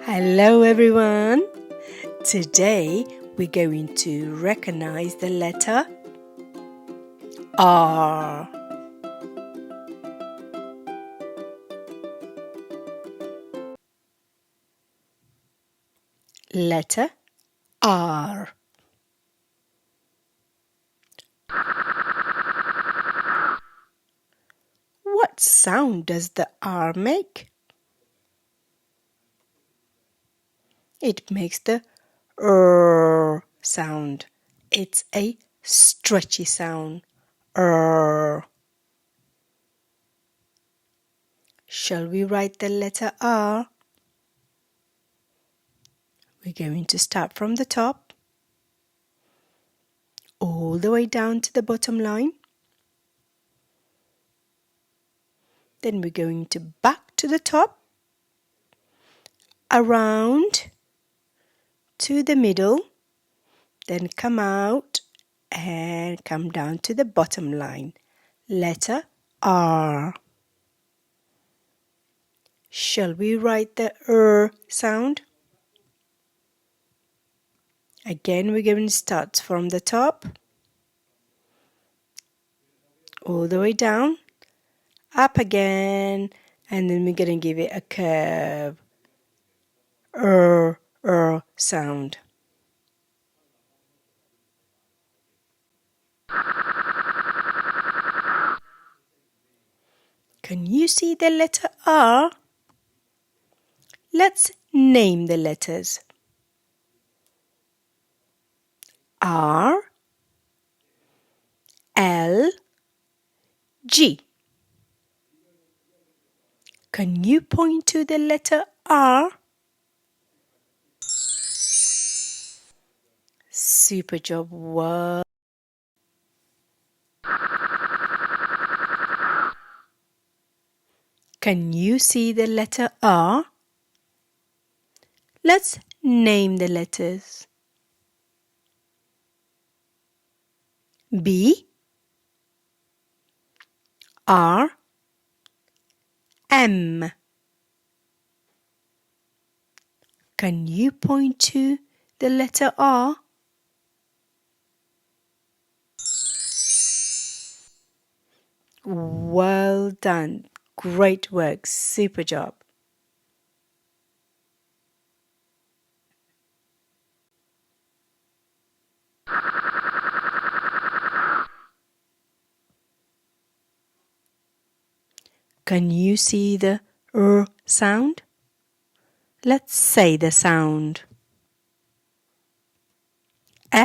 Hello everyone! Today we're going to recognize the letter R. Letter R. What sound does the R make? It makes the R sound. It's a stretchy sound. R. Shall we write the letter R? We're going to start from the top, all the way down to the bottom line. Then we're going to back to the top, around to the middle, then come out and come down to the bottom line. Letter R. Shall we write the sound? Again, we're going to start from the top, all the way down, up again, and then we're going to give it a curve. Sound. Can you see the letter R? Let's name the letters. R, L, G. Can you point to the letter R? Super job. Wow. Can you see the letter R? Let's name the letters. B, R, M. Can you point to the letter R? Well done. Great work. Super job. Can you see the sound? Let's say the sound. E,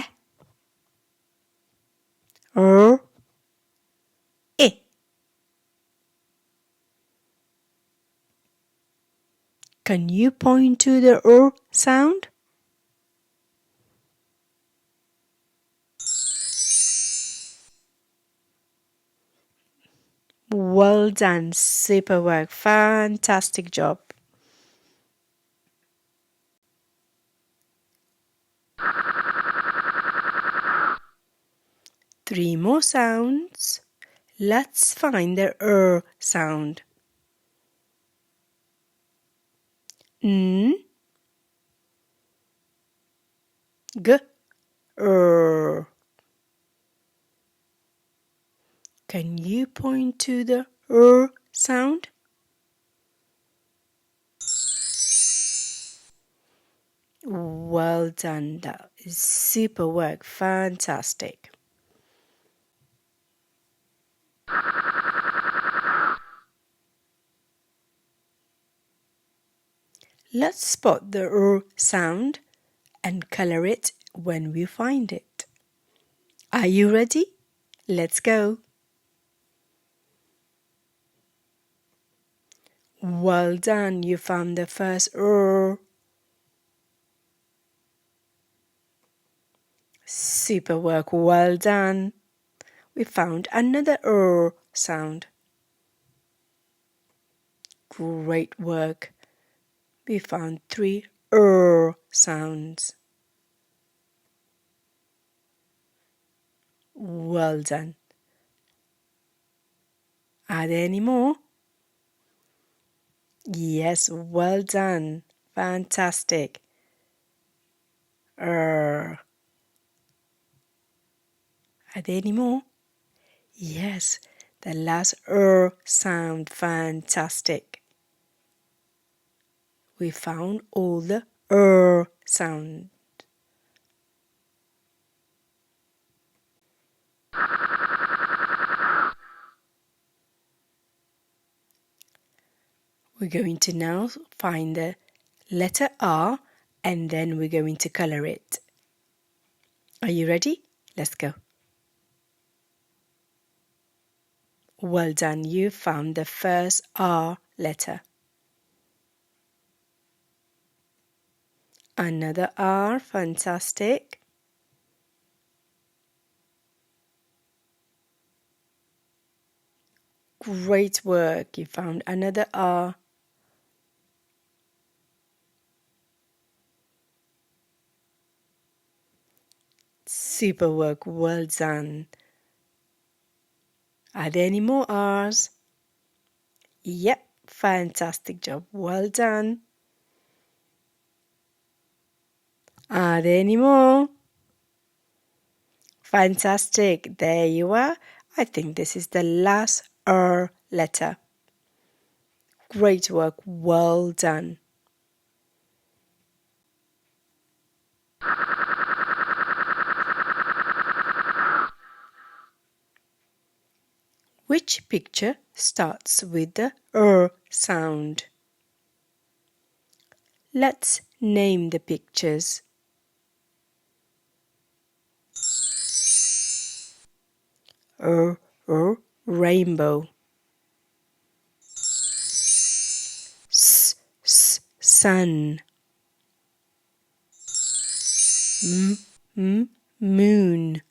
I. Can you point to the sound? Well done. Super work. Fantastic job. Three more sounds. Let's find the sound. N, G, Can you point to the sound? Well done. That is super work. Fantastic. Let's spot the sound and color it when we find it. Are you ready? Let's go. Well done. You found the first Super work. Well done. We found another sound. Great work. We found three sounds. Well done. Are there any more? Yes, well done. Fantastic. Are there any more? Yes, the last sound. Fantastic. We found all the sound. We're going to now find the letter R and then we're going to color it. Are you ready? Let's go. Well done, you found the first R letter. Another R, fantastic. Great work, you found another R. Super work, well done. Are there any more R's? Yep, fantastic job, well done. Are there any more? Fantastic, there you are. I think this is the last R letter. Great work, well done. Which picture starts with the sound? Let's name the pictures. Rainbow. Sun. Moon.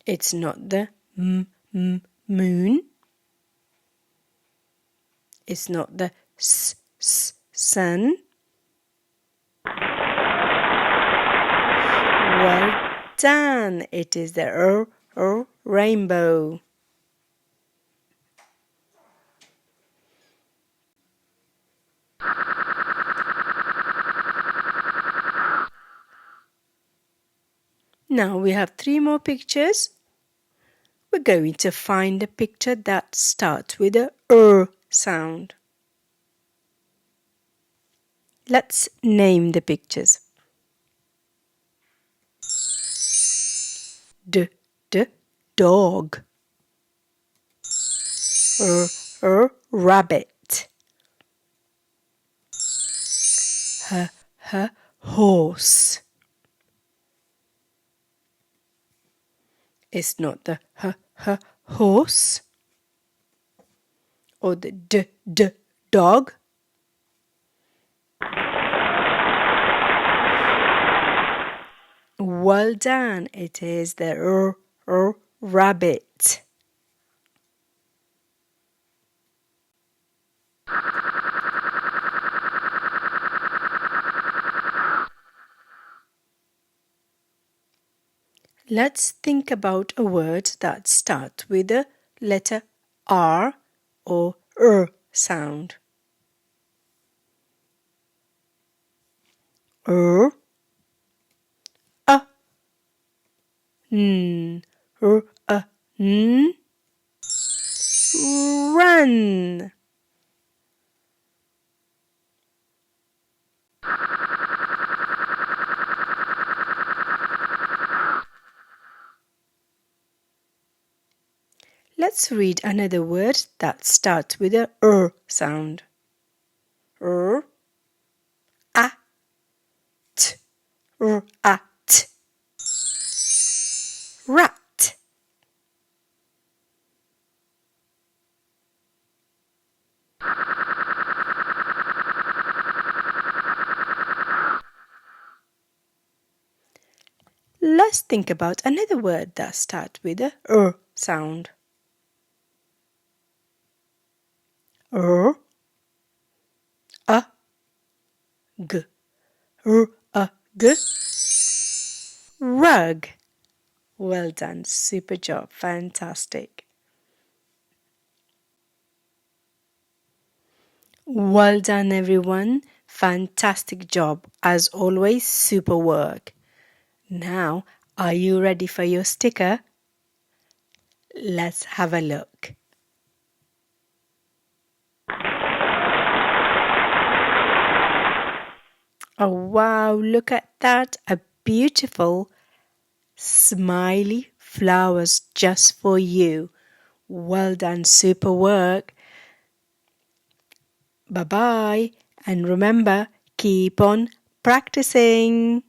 It's not the moon. It's not the sun. Well done. It is the rainbow. Now we have 3 more pictures. We're going to find a picture that starts with a sound. Let's name the pictures. Dog. Rabbit. Horse. It's not the horse or the dog. Well done. It is the rabbit. Let's think about a word that starts with the letter R or sound. A, n, n, run. Let's read another word that starts with a sound. At, at. Rat. Let's think about another word that starts with a sound. G. G. Rug. Well done, super job, fantastic. Well done, everyone. Fantastic job. As always, super work. Now, are you ready for your sticker? Let's have a look. Oh, wow, look at that. A beautiful smiley flowers just for you. Well done, super work. Bye-bye. And remember, keep on practicing.